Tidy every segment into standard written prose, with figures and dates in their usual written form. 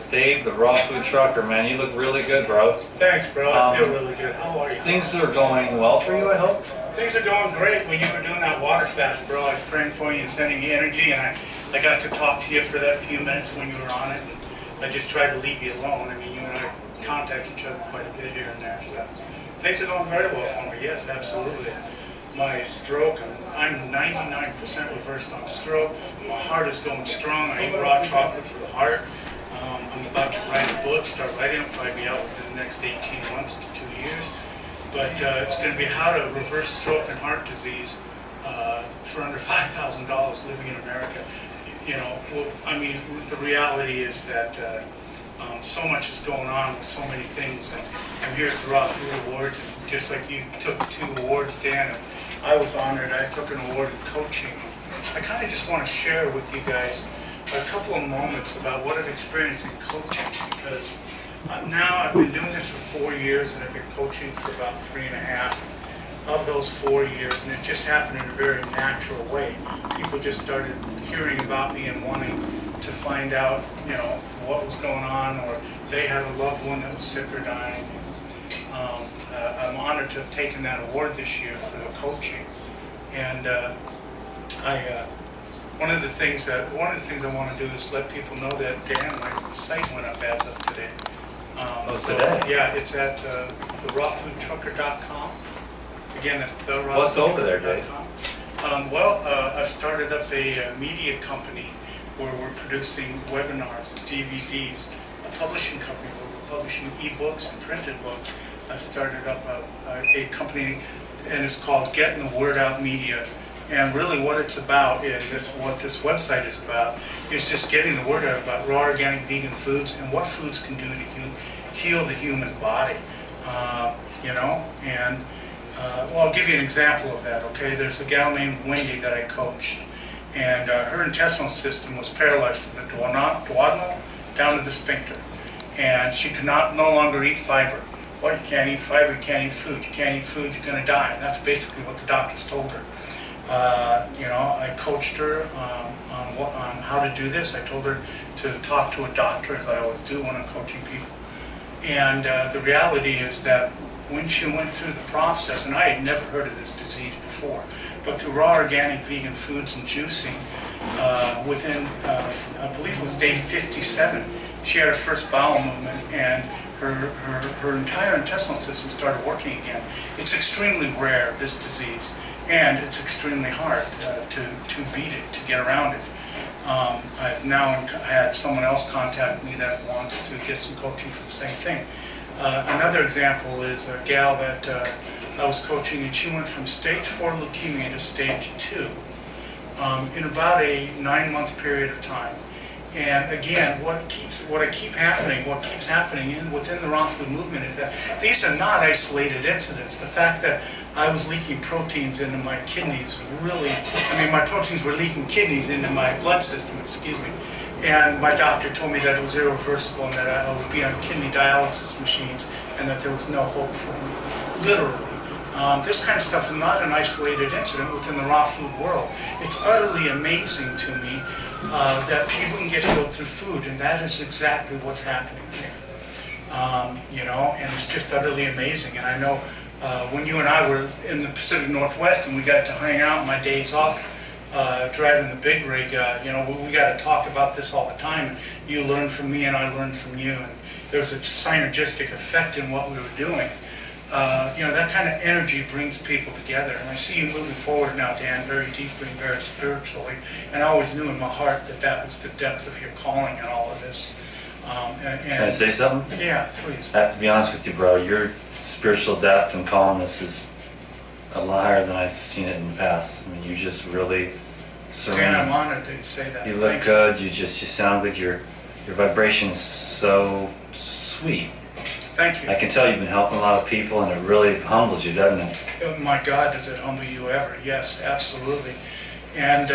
Dave, the raw food trucker, man. You look really good, bro. Thanks, bro. I feel really good. How are you? Things are going well for you, I hope? Things are going great. When you were doing that water fast, bro, I was praying for you and sending you energy, and I got to talk to you for that few minutes when you were on it, and I just tried to leave you alone. I mean, you and I contact each other quite a bit here and there, so things are going very well for me. Yes, absolutely. My stroke, I'm 99% reversed on stroke. My heart is going strong. I eat raw chocolate for the heart. I'm about to write a book, start writing it, probably be out within the next 18 months to 2 years. But it's going to be how to reverse stroke and heart disease for under $5,000 living in America. You know, well, I mean, the reality is that so much is going on with so many things. And I'm here at the Raw Food Awards, and just like you took 2 awards, Dan, and I was honored. I took an award in coaching. I kind of just want to share with you guys a couple of moments about what I've experienced in coaching, because now I've been doing this for 4 years, and I've been coaching for about 3.5 of those 4 years, and it just happened in a very natural way. People just started hearing about me and wanting to find out, you know, what was going on, or they had a loved one that was sick or dying. I'm honored to have taken that award this year for the coaching, and one of the things I want to do is let people know that, Dan, my site went up as of today. Today? Yeah, it's at therawfoodtrucker.com. Again, that's therawfoodtrucker.com. What's over there, Dave? I've started up a media company where we're producing webinars, DVDs, a publishing company where we're publishing ebooks and printed books. I've started up a company, and it's called Getting the Word Out Media. And really what it's about is, what this website is about, is just getting the word out about raw organic vegan foods and what foods can do to heal the human body. You know, and well, I'll give you an example of that, okay? There's a gal named Wendy that I coached, and her intestinal system was paralyzed from the duodenal down to the sphincter, and she could no longer eat fiber. Well, you can't eat fiber, you can't eat food. You can't eat food, you're going to die. And that's basically what the doctors told her. You know, I coached her on how to do this. I told her to talk to a doctor, as I always do when I'm coaching people. And the reality is that when she went through the process, and I had never heard of this disease before, but through raw organic vegan foods and juicing, within, I believe it was day 57, she had her first bowel movement, and her entire intestinal system started working again. It's extremely rare, this disease, and it's extremely hard to beat it, to get around it. I've now had someone else contact me that wants to get some coaching for the same thing. Another example is a gal that I was coaching, and she went from stage 4 leukemia to stage 2 in about a 9-month period of time. And again, what keeps happening within the raw food movement is that these are not isolated incidents. The fact that I was leaking proteins into my kidneys my proteins were leaking kidneys into my blood system, excuse me. And my doctor told me that it was irreversible and that I would be on kidney dialysis machines and that there was no hope for me, literally. This kind of stuff is not an isolated incident within the raw food world. It's utterly amazing to me that people can get healed through food, and that is exactly what's happening here. You know, and it's just utterly amazing. And I know when you and I were in the Pacific Northwest and we got to hang out my days off driving the big rig, you know, we got to talk about this all the time. You learn from me and I learn from you, and there's a synergistic effect in what we were doing. You know, that kind of energy brings people together, and I see you moving forward now, Dan, very deeply and very spiritually, and I always knew in my heart that that was the depth of your calling in all of this. Can I say something? Yeah, please. I have to be honest with you, bro. Your spiritual depth and calmness is a lot higher than I've seen it in the past. I mean, you just really serene. Dan, I'm honored that you say that. You look good. You sound like your vibration is so sweet. Thank you. I can tell you've been helping a lot of people, and it really humbles you, doesn't it? Oh, my God, does it humble you ever? Yes, absolutely. And,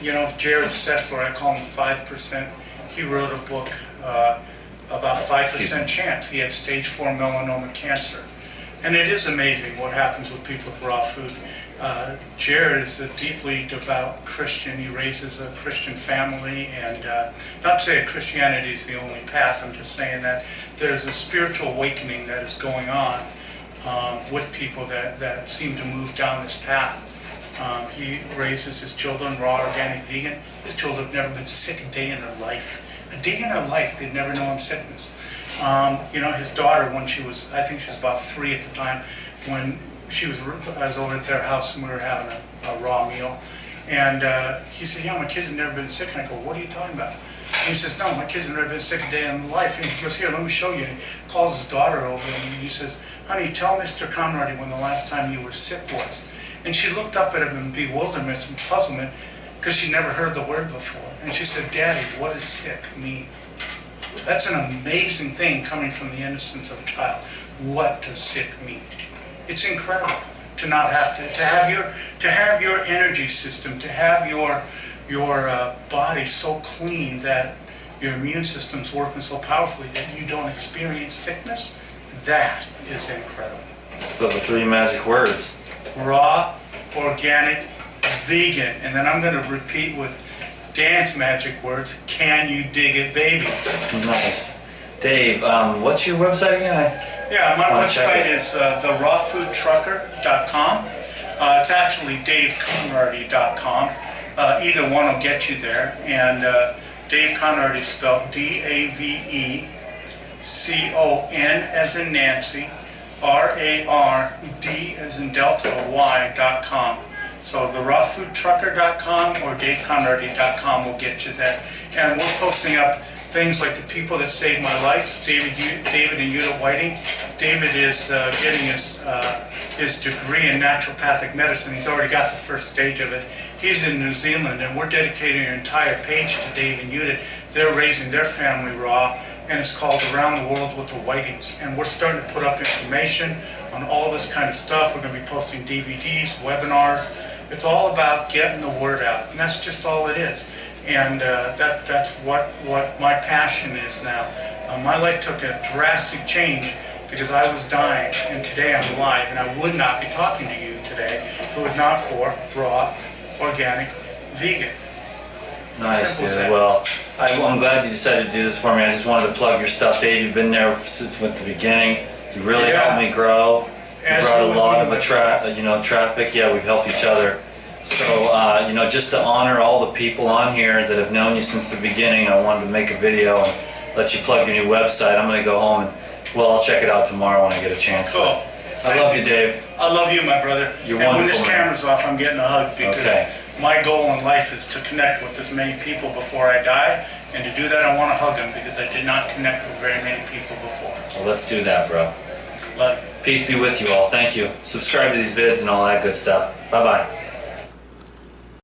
you know, Jared Sessler, I call him 5%, he wrote a book about 5% chance. He had stage 4 melanoma cancer. And it is amazing what happens with people with raw food. Jared is a deeply devout Christian. He raises a Christian family, and not to say that Christianity is the only path, I'm just saying that there's a spiritual awakening that is going on with people that seem to move down this path. He raises his children raw, organic, vegan. His children have never been sick a day in their life. A day in their life, they've never known sickness. His daughter, when she was, I think she was about 3 at the time, when I was over at their house and we were having a raw meal. And he said, yeah, my kids have never been sick. And I go, what are you talking about? And he says, no, my kids have never been sick a day in life. And he goes, here, let me show you. And he calls his daughter over and he says, honey, tell Mr. Conrardy when the last time you were sick was. And she looked up at him in bewilderment and puzzlement because she never heard the word before. And she said, Daddy, what does sick mean? That's an amazing thing coming from the innocence of a child. What does sick mean? It's incredible to not have to have your energy system, to have your body so clean that your immune system's working so powerfully that you don't experience sickness. That is incredible. So the 3 magic words. Raw, organic, vegan. And then I'm going to repeat with Dan's magic words, can you dig it, baby? Nice. Dave, what's your website again? Yeah, my website is therawfoodtrucker.com. It's actually daveconrardy.com. Either one will get you there. And Dave Conrardy is spelled D-A-V-E-C-O-N as in Nancy, R-A-R-D as in Delta, Y.com. So therawfoodtrucker.com or daveconrardy.com will get you there. And we're posting up things like the people that saved my life, David and Yuta Whiting. David is getting his degree in naturopathic medicine. He's already got the first stage of it. He's in New Zealand, and we're dedicating an entire page to Dave and Yuta. They're raising their family raw, and it's called Around the World with the Whitings. And we're starting to put up information on all this kind of stuff. We're going to be posting DVDs, webinars. It's all about getting the word out, and that's just all it is. And that's what my passion is now. My life took a drastic change because I was dying, and today I'm alive, and I would not be talking to you today if it was not for raw, organic, vegan. Nice, dude. Well, I'm glad you decided to do this for me. I just wanted to plug your stuff. Dave, you've been there since the beginning. You really helped me grow. You brought a lot of traffic. Yeah, we've helped each other. So, just to honor all the people on here that have known you since the beginning, I wanted to make a video and let you plug your new website. I'm going to go home and, I'll check it out tomorrow when I get a chance. Cool. I love you, Dave. I love you, my brother. You're and wonderful, when this camera's off, I'm getting a hug because my goal in life is to connect with as many people before I die. And to do that, I want to hug them because I did not connect with very many people before. Well, let's do that, bro. Love you. Peace be with you all. Thank you. Subscribe to these vids and all that good stuff. Bye-bye.